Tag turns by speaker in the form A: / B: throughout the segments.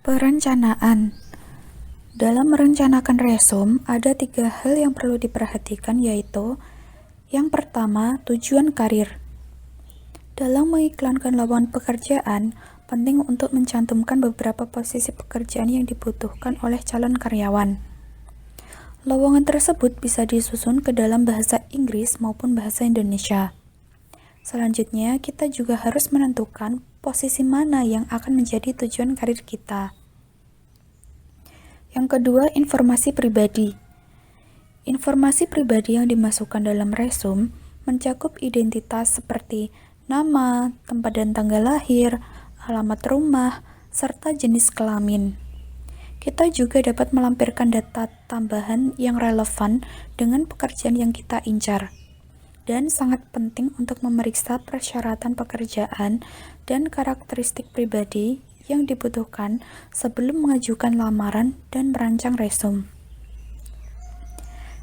A: Perencanaan. Dalam merencanakan resume, ada 3 hal yang perlu diperhatikan, yaitu yang pertama, tujuan karir. Dalam mengiklankan lowongan pekerjaan, penting untuk mencantumkan beberapa posisi pekerjaan yang dibutuhkan oleh calon karyawan. Lowongan tersebut bisa disusun ke dalam bahasa Inggris maupun bahasa Indonesia. Selanjutnya, kita juga harus menentukan posisi mana yang akan menjadi tujuan karir kita. Yang kedua, informasi pribadi. Informasi pribadi yang dimasukkan dalam resume mencakup identitas seperti nama, tempat dan tanggal lahir, alamat rumah, serta jenis kelamin. Kita juga dapat melampirkan data tambahan yang relevan dengan pekerjaan yang kita incar. Dan sangat penting untuk memeriksa persyaratan pekerjaan dan karakteristik pribadi yang dibutuhkan sebelum mengajukan lamaran dan merancang resume.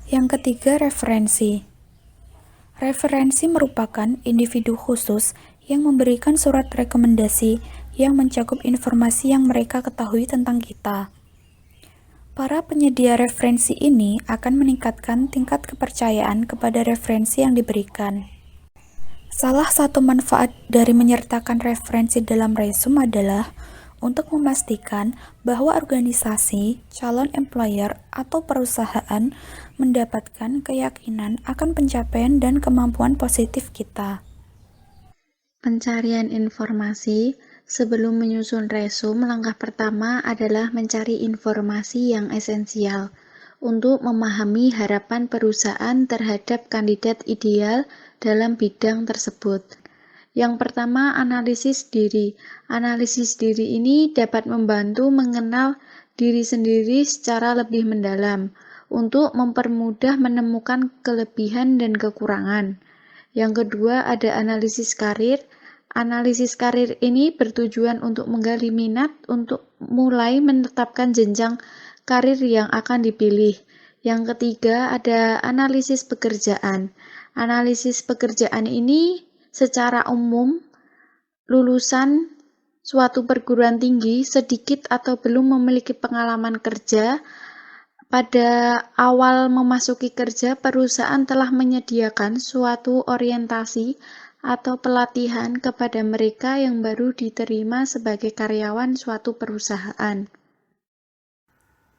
A: Yang ketiga, referensi. Referensi merupakan individu khusus yang memberikan surat rekomendasi yang mencakup informasi yang mereka ketahui tentang kita. Para penyedia referensi ini akan meningkatkan tingkat kepercayaan kepada referensi yang diberikan. Salah satu manfaat dari menyertakan referensi dalam resume adalah untuk memastikan bahwa organisasi, calon employer, atau perusahaan mendapatkan keyakinan akan pencapaian dan kemampuan positif kita.
B: Pencarian informasi. Sebelum menyusun resume, langkah pertama adalah mencari informasi yang esensial untuk memahami harapan perusahaan terhadap kandidat ideal dalam bidang tersebut. Yang pertama, analisis diri. Analisis diri ini dapat membantu mengenal diri sendiri secara lebih mendalam untuk mempermudah menemukan kelebihan dan kekurangan. Yang kedua, ada analisis karir. Analisis karir ini bertujuan untuk menggali minat untuk mulai menetapkan jenjang karir yang akan dipilih. Yang ketiga, ada analisis pekerjaan. Analisis pekerjaan ini secara umum, lulusan suatu perguruan tinggi sedikit atau belum memiliki pengalaman kerja. Pada awal memasuki kerja, perusahaan telah menyediakan suatu orientasi atau pelatihan kepada mereka yang baru diterima sebagai karyawan suatu perusahaan.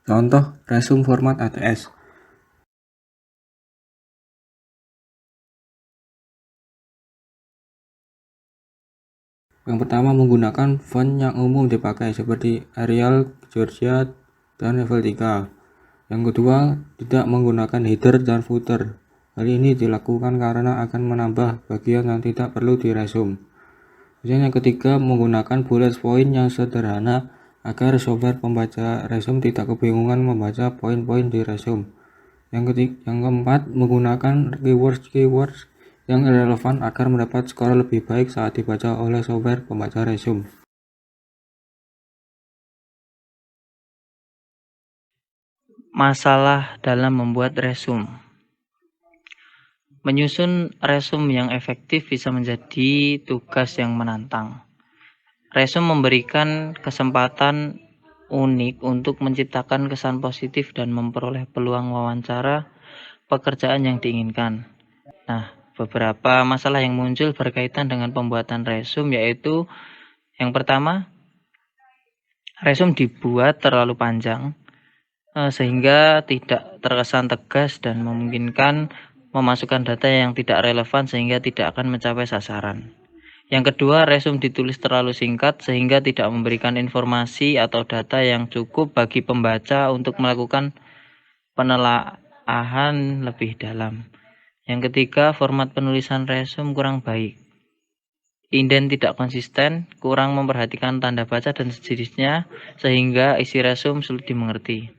C: Contoh resume format ATS. Yang pertama, menggunakan font yang umum dipakai seperti Arial, Georgia, dan level 3. Yang kedua, tidak menggunakan header dan footer. Hal ini dilakukan karena akan menambah bagian yang tidak perlu di resume. Kemudian yang ketiga, menggunakan bullet point yang sederhana agar software pembaca resume tidak kebingungan membaca poin-poin di resume. Yang keempat, menggunakan keywords yang relevan agar mendapat skor lebih baik saat dibaca oleh software pembaca resume.
D: Masalah dalam membuat resume. Menyusun resume yang efektif bisa menjadi tugas yang menantang. Resume memberikan kesempatan unik untuk menciptakan kesan positif dan memperoleh peluang wawancara pekerjaan yang diinginkan. Nah, beberapa masalah yang muncul berkaitan dengan pembuatan resume yaitu yang pertama, resume dibuat terlalu panjang sehingga tidak terkesan tegas dan memungkinkan memasukkan data yang tidak relevan sehingga tidak akan mencapai sasaran. Yang kedua, resume ditulis terlalu singkat sehingga tidak memberikan informasi atau data yang cukup bagi pembaca untuk melakukan penelaahan lebih dalam. Yang ketiga, format penulisan resume kurang baik. Inden tidak konsisten, kurang memperhatikan tanda baca dan sejenisnya, sehingga isi resume sulit dimengerti.